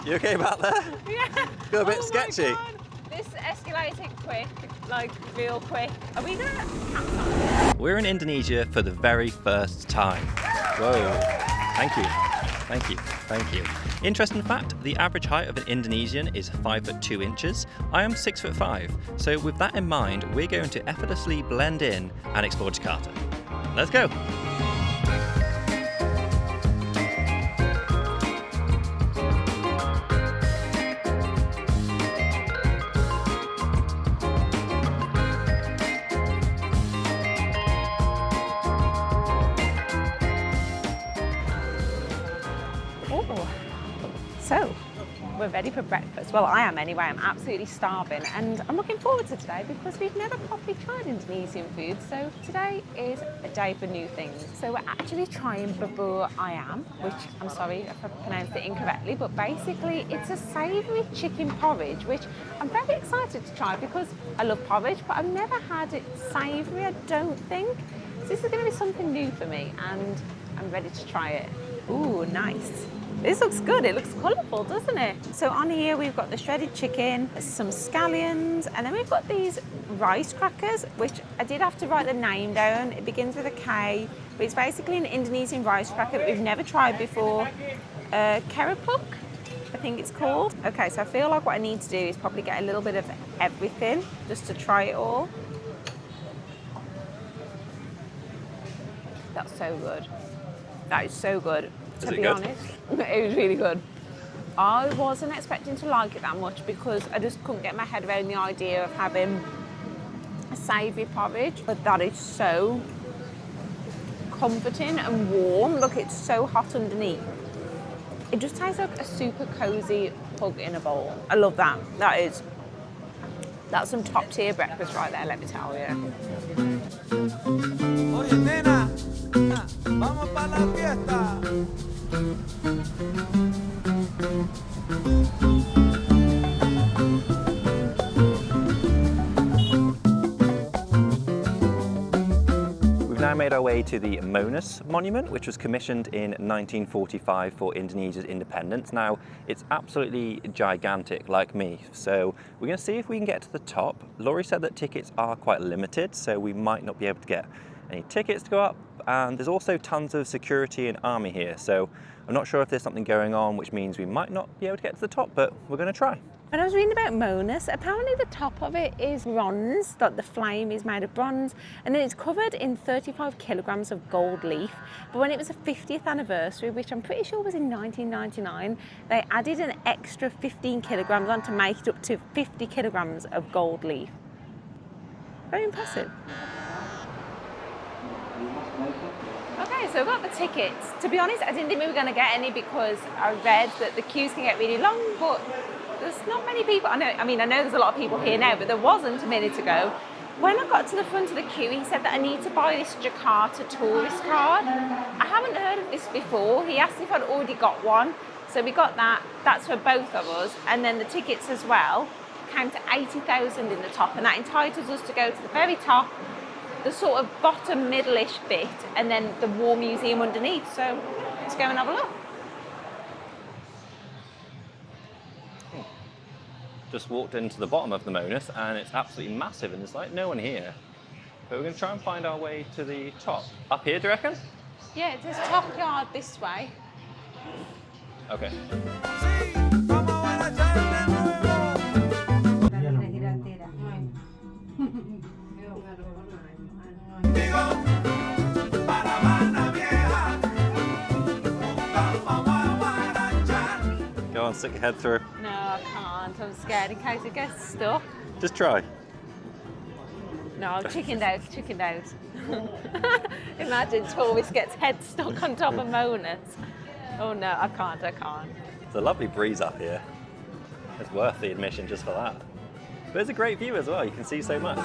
You okay about that? Yeah. Got a bit sketchy. This escalated quick, like real quick. Are we gonna? We're in Indonesia for the very first time. Whoa. Thank you. Thank you. Thank you. Interesting fact, the average height of an Indonesian is 5'2". I am 6'5". So with that in mind, we're going to effortlessly blend in and explore Jakarta. Let's go. So, we're ready for breakfast. Well, I am anyway. I'm absolutely starving and I'm looking forward to today because we've never properly tried Indonesian food. So today is a day for new things. So we're actually trying bubur ayam, which I'm sorry if I pronounced it incorrectly, but basically it's a savoury chicken porridge, which I'm very excited to try because I love porridge, but I've never had it savoury, I don't think. So this is going to be something new for me and I'm ready to try it. Ooh, nice. This looks good, it looks colourful, doesn't it? So on here we've got the shredded chicken, some scallions, and then we've got these rice crackers, which I did have to write the name down. It begins with a K, but it's basically an Indonesian rice cracker that we've never tried before. Kerupuk, I think it's called. Okay, so I feel like what I need to do is probably get a little bit of everything, just to try it all. That's so good. That is so good. To be honest, it was really good. I wasn't expecting to like it that much because I just couldn't get my head around the idea of having a savoury porridge. But that is so comforting and warm. Look, it's so hot underneath. It just tastes like a super cosy hug in a bowl. I love that. That's some top tier breakfast right there, let me tell you. Oye, nena, vamos para la fiesta. We've now made our way to the Monas Monument, which was commissioned in 1945 for Indonesia's independence. Now, it's absolutely gigantic, like me, so we're going to see if we can get to the top. Laurie said that tickets are quite limited, so we might not be able to get any tickets to go up, and there's also tons of security and army here, so I'm not sure if there's something going on which means we might not be able to get to the top, but we're going to try. When I was reading about Monas, apparently the top of it is bronze, that the flame is made of bronze, and then it's covered in 35 kilograms of gold leaf. But when it was the 50th anniversary, which I'm pretty sure was in 1999, they added an extra 15 kilograms on to make it up to 50 kilograms of gold leaf. Very impressive. Okay, so I've got the tickets. To be honest, I didn't think we were going to get any because I read that the queues can get really long, but there's not many people. I know there's a lot of people here now, but there wasn't a minute ago. When I got to the front of the queue, he said that I need to buy this Jakarta tourist card. I haven't heard of this before. He asked if I'd already got one. So we got that. That's for both of us. And then the tickets as well came to 80,000 in the top, and that entitles us to go to the very top, the sort of bottom middle-ish bit, and then the war museum underneath. So let's go and have a look. Just walked into the bottom of the Monas and it's absolutely massive and there's like no one here. But we're going to try and find our way to the top. Up here, do you reckon? Yeah, it says top yard this way. Okay. Go on, stick your head through. No, I can't. I'm scared in case it gets stuck. Just try. No, I'm chickened out. Imagine tourist gets head stuck on top of Monas. Oh no, I can't. It's a lovely breeze up here. It's worth the admission just for that. But it's a great view as well, you can see so much.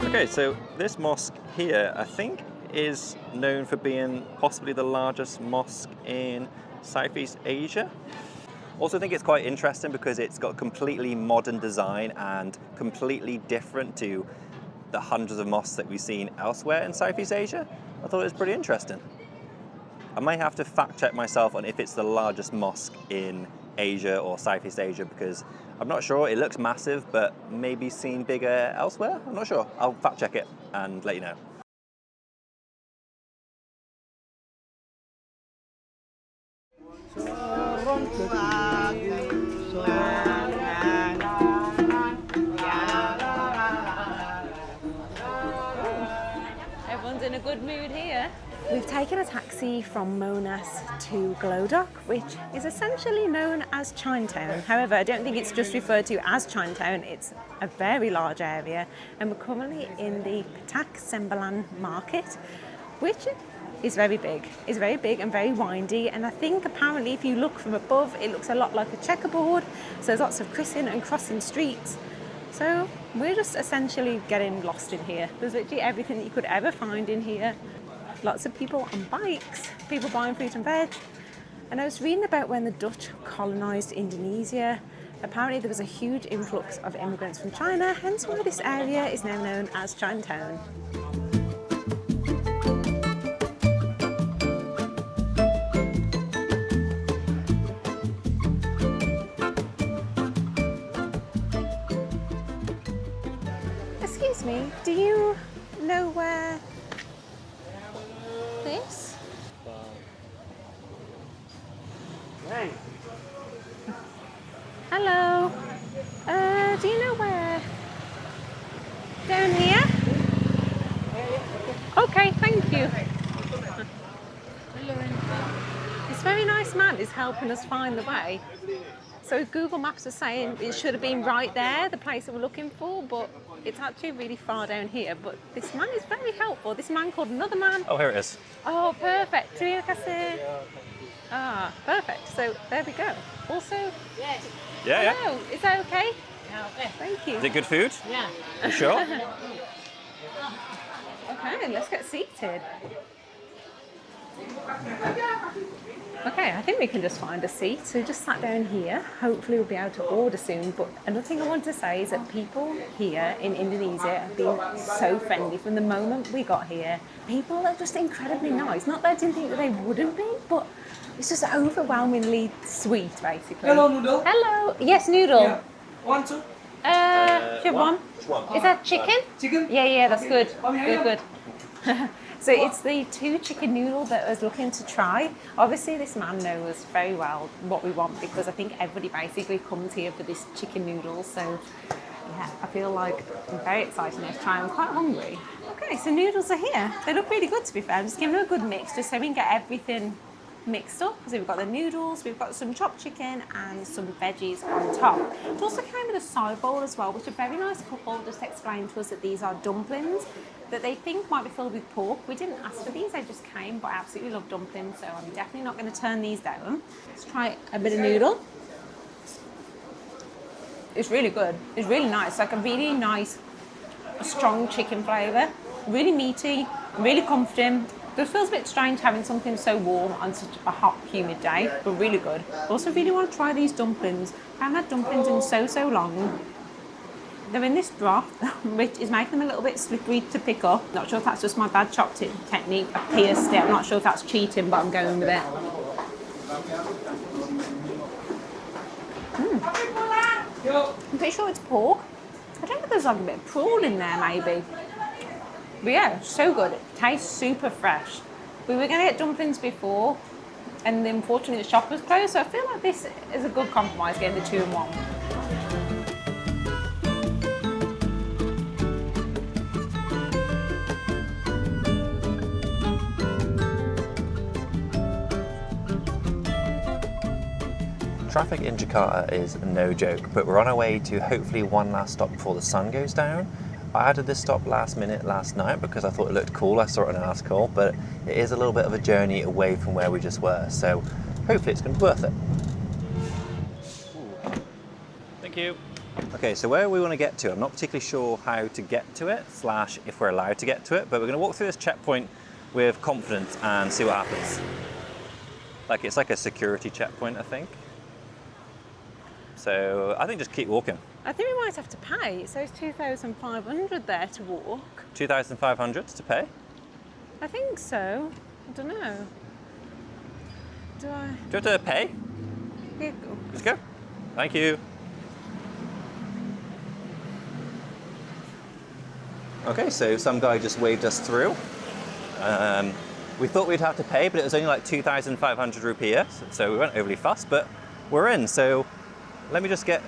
Okay, so this mosque here, I think is known for being possibly the largest mosque in Southeast Asia. Also, I think it's quite interesting because it's got completely modern design and completely different to the hundreds of mosques that we've seen elsewhere in Southeast Asia. I thought it was pretty interesting. I might have to fact check myself on if it's the largest mosque in Asia or Southeast Asia because I'm not sure. It looks massive, but maybe seen bigger elsewhere. I'm not sure. I'll fact check it and let you know. Everyone's in a good mood here. We've taken a taxi from Monas to Glodok, which is essentially known as Chinatown. However, I don't think it's just referred to as Chinatown. It's a very large area, and we're currently in the Petak Sembilan market, which is very big. It's very big and very windy, and I think apparently if you look from above, it looks a lot like a checkerboard. So there's lots of crissing and crossing streets. So we're just essentially getting lost in here. There's literally everything that you could ever find in here. Lots of people on bikes, people buying fruit and veg. And I was reading about when the Dutch colonised Indonesia. Apparently there was a huge influx of immigrants from China, hence why this area is now known as Chinatown. Excuse me, do you know where this? Hello. Do you know where? Down here? Okay, thank you. This very nice man is helping us find the way. So Google Maps is saying it should have been right there, the place that we're looking for, but it's actually really far down here. But this man is very helpful. This man called another man. Oh, here it is. Oh, perfect. Terima kasih. Ah, perfect. So there we go. Also, Yeah, hello. Is that okay? Yeah, okay. Thank you. Is it good food? Yeah. You sure? Okay, let's get seated. Okay, I think we can just find a seat. So just sat down here. Hopefully we'll be able to order soon. But another thing I want to say is that people here in Indonesia have been so friendly from the moment we got here. People are just incredibly nice. Not that I didn't think that they wouldn't be, but it's just overwhelmingly sweet, basically. Hello, noodle. Hello. Yes, noodle. Yeah. One, two. One. Is that chicken? Chicken? Yeah, that's Okay. good. Good. So it's the 2 chicken noodle that I was looking to try. Obviously this man knows very well what we want because I think everybody basically comes here for this chicken noodle. So yeah, I feel like I'm very excited now to try. I'm quite hungry. Okay, so noodles are here. They look really good to be fair. I'm just giving them a good mix just so we can get everything mixed up. So we've got the noodles, we've got some chopped chicken and some veggies on top. It also came with a side bowl as well, which a very nice couple just explained to us that these are dumplings that they think might be filled with pork. We didn't ask for these, they just came, but I absolutely love dumplings, so I'm definitely not going to turn these down. Let's try a bit of noodle. It's really good. It's really nice, like a really nice, strong chicken flavour. Really meaty, really comforting. It feels a bit strange having something so warm on such a hot, humid day, but really good. I also really want to try these dumplings. I haven't had dumplings in so long. They're in this broth, which is making them a little bit slippery to pick up. Not sure if that's just my bad chopped technique. I pierced it. I'm not sure if that's cheating, but I'm going with it. I'm pretty sure it's pork. I don't know if there's like a bit of prawn in there, maybe. But yeah, so good. It tastes super fresh. We were going to get dumplings before, and unfortunately the shop was closed, so I feel like this is a good compromise, getting the 2 in 1. Traffic in Jakarta is no joke, but we're on our way to hopefully one last stop before the sun goes down. I added this stop last minute last night because I thought it looked cool. I saw it in an article, but it is a little bit of a journey away from where we just were, so hopefully it's going to be worth it. Thank you. Okay, so where we want to get to, I'm not particularly sure how to get to it, / if we're allowed to get to it, but we're going to walk through this checkpoint with confidence and see what happens. Like it's like a security checkpoint, I think. So I think just keep walking. I think we might have to pay. It says 2,500 there to walk. 2,500 to pay? I think so. I don't know. Do I? Do you have to pay? Here you go. Let's go. Thank you. Okay, so some guy just waved us through. We thought we'd have to pay, but it was only like 2,500 rupiah, so we weren't overly fussed, but we're in. So let me just get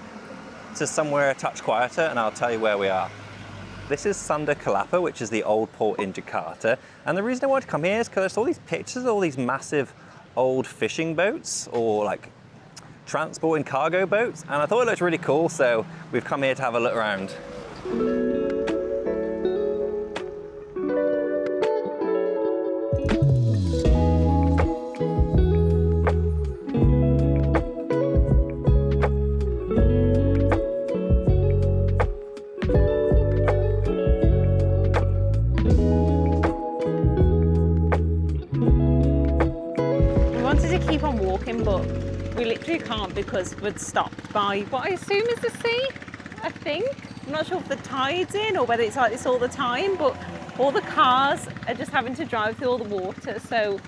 to somewhere a touch quieter and I'll tell you where we are. This is Sunda Kelapa, which is the old port in Jakarta. And the reason I wanted to come here is because I saw these pictures of all these massive old fishing boats or like transport and cargo boats. And I thought it looked really cool, so we've come here to have a look around. Keep on walking, but we literally can't because we're stopped by what I assume is the sea, I think. I'm not sure if the tide's in or whether it's like this all the time, but all the cars are just having to drive through all the water. So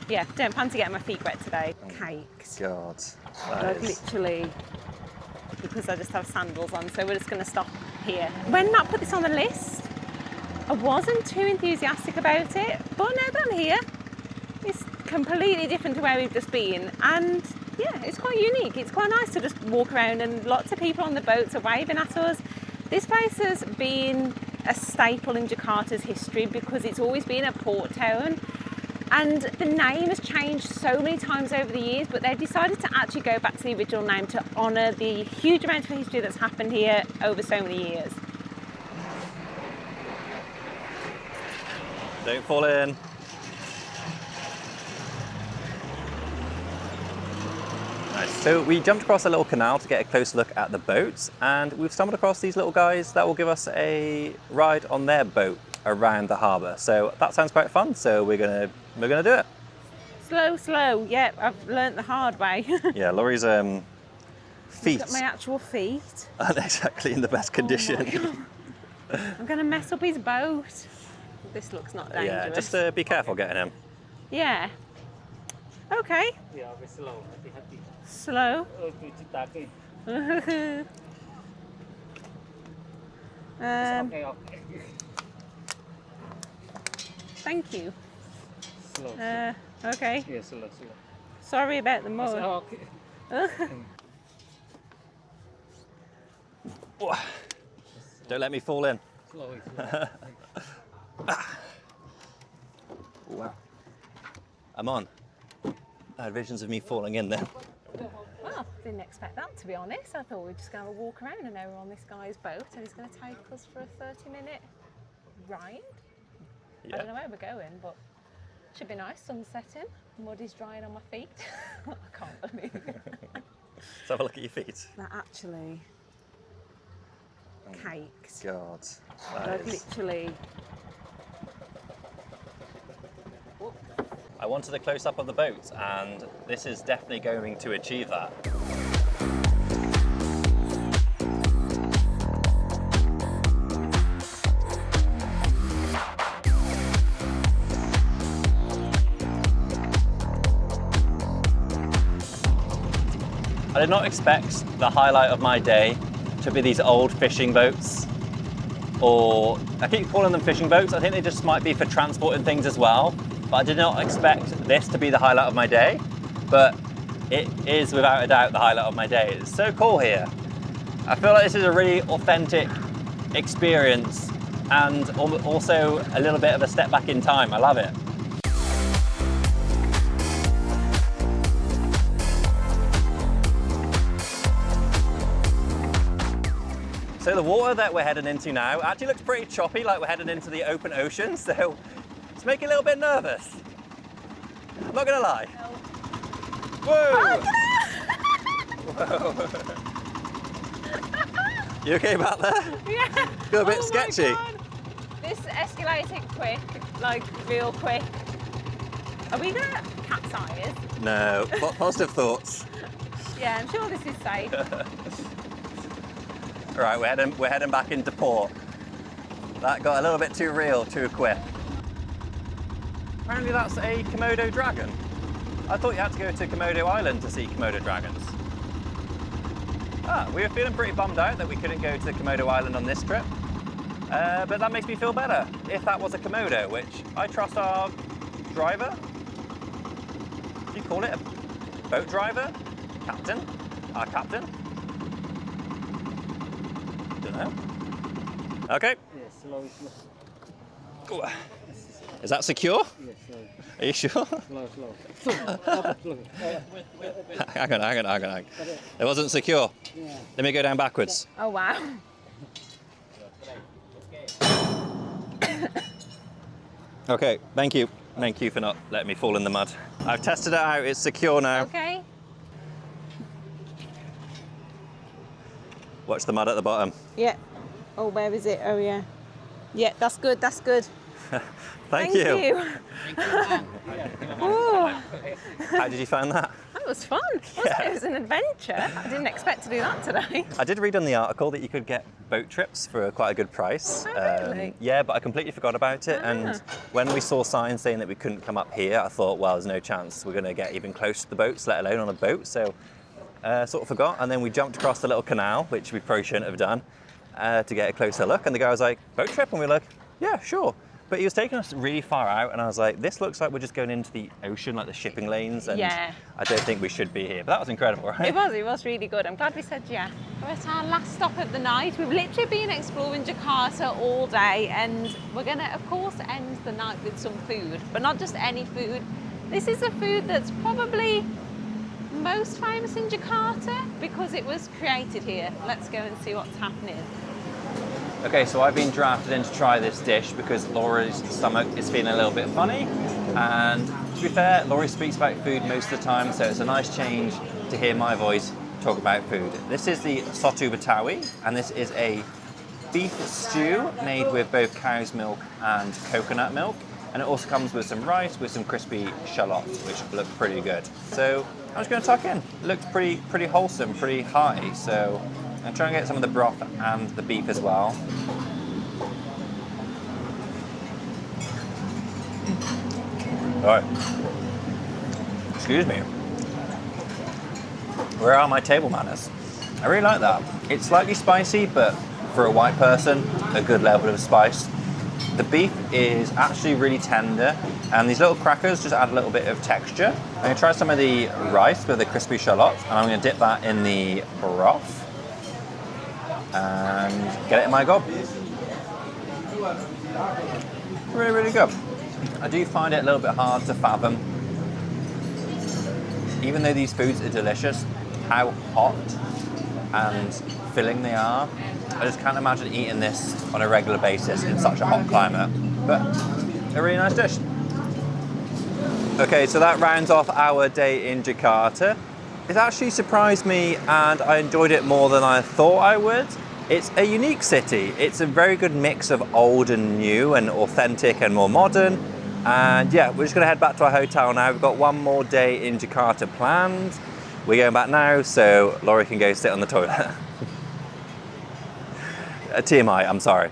yeah, don't fancy getting my feet wet today. Cakes. God. Like literally, because I just have sandals on, so we're just going to stop here. When Matt put this on the list, I wasn't too enthusiastic about it, but now that I'm here, it's completely different to where we've just been, and yeah, it's quite unique. It's quite nice to just walk around and lots of people on the boats are waving at us. This place has been a staple in Jakarta's history because it's always been a port town, and the name has changed so many times over the years, but they've decided to actually go back to the original name to honour the huge amount of history that's happened here over so many years. Don't fall in. So we jumped across a little canal to get a close look at the boats, and we've stumbled across these little guys that will give us a ride on their boat around the harbour. So that sounds quite fun, so we're gonna do it. Slow. Yeah, I've learnt the hard way. Yeah, Laurie's feet Got my actual feet. aren't exactly in the best condition. I'm gonna mess up his boat. This looks not dangerous. Yeah, just be careful getting him. Yeah. Okay. Yeah, we're slow. Hati-hati. Slow. Oh, cuci kaki. Okay. Thank you. Slow. Okay. Yeah, slow. Sorry about the mud. Okay. Don't let me fall in. Slow. Wow. I'm on. I had visions of me falling in there. Well, didn't expect that, to be honest. I thought we were just going to walk around, and now we're on this guy's boat and he's going to take us for a 30-minute ride. Yeah. I don't know where we're going, but it should be nice. Sun's setting, mud is drying on my feet. I can't believe it. Let's have a look at your feet. That actually cakes. God. Like literally. I wanted a close-up of the boat, and this is definitely going to achieve that. I did not expect the highlight of my day to be these old fishing boats, or I keep calling them fishing boats. I think they just might be for transporting things as well. But I did not expect this to be the highlight of my day, but it is without a doubt the highlight of my day. It's so cool here. I feel like this is a really authentic experience and also a little bit of a step back in time. I love it. So the water that we're heading into now actually looks pretty choppy, like we're heading into the open ocean, so it's making a little bit nervous. I'm not gonna lie. No. Whoa! Whoa. You okay back there? Yeah. Feel a bit Oh my sketchy. God. This escalated quick. like real quick. Are we gonna capsize? No, positive thoughts. Yeah, I'm sure this is safe. All right, we're heading back into port. That got a little bit too real too quick. Apparently that's a Komodo dragon. I thought you had to go to Komodo Island to see Komodo dragons. We were feeling pretty bummed out that we couldn't go to Komodo Island on this trip. But that makes me feel better. If that was a Komodo, which I trust our driver, do you call it a boat driver? Captain? Our captain? Don't know. Okay. Yeah, slow. Ooh. Is that secure? Yeah, slow. Are you sure? Slow. Hang on. It wasn't secure. Yeah. Let me go down backwards. Oh wow. Okay, thank you. Thank you for not letting me fall in the mud. I've tested it out, it's secure now. Okay. Watch the mud at the bottom. Yeah. Oh, where is it? Oh yeah. Yeah, that's good. That's good. Thank you. Ooh, How did you find that? that was fun. Wasn't it? It was an adventure. I didn't expect to do that today. I did read on the article that you could get boat trips for quite a good price. Oh, really? Yeah, but I completely forgot about it. And when we saw signs saying that we couldn't come up here, I thought, well, there's no chance we're going to get even close to the boats, let alone on a boat. So sort of forgot. And then we jumped across the little canal, which we probably shouldn't have done, to get a closer look. And the guy was like, boat trip? And we were like, yeah, sure. But he was taking us really far out, and I was like, this looks like we're just going into the ocean, like the shipping lanes, and Yeah. I don't think we should be here. But that was incredible, right? It was really good. I'm glad we said yeah. We're at our last stop of the night. We've literally been exploring Jakarta all day, and we're gonna, of course, end the night with some food, but not just any food. This is a food that's probably most famous in Jakarta because it was created here. Let's go and see what's happening. Okay, so I've been drafted in to try this dish because Laurie's stomach is feeling a little bit funny. And to be fair, Laurie speaks about food most of the time, so it's a nice change to hear my voice talk about food. This is the soto betawi, and this is a beef stew made with both cow's milk and coconut milk. And it also comes with some rice with some crispy shallots, which look pretty good. So I'm just going to tuck in. It looks pretty wholesome, pretty hearty. So I'm trying to get some of the broth and the beef as well. All right. Excuse me. Where are my table manners? I really like that. It's slightly spicy, but for a white person, a good level of spice. The beef is actually really tender, and these little crackers just add a little bit of texture. I'm going to try some of the rice with the crispy shallots, and I'm going to dip that in the broth and get it in my gob. Really, really good. I do find it a little bit hard to fathom, even though these foods are delicious, how hot and filling they are. I just can't imagine eating this on a regular basis in such a hot climate, but a really nice dish. Okay, so that rounds off our day in Jakarta. It actually surprised me, and I enjoyed it more than I thought I would. It's a unique city. It's a very good mix of old and new and authentic and more modern. And yeah, we're just gonna head back to our hotel now. We've got one more day in Jakarta planned. We're going back now, so Laurie can go sit on the toilet. TMI, I'm sorry.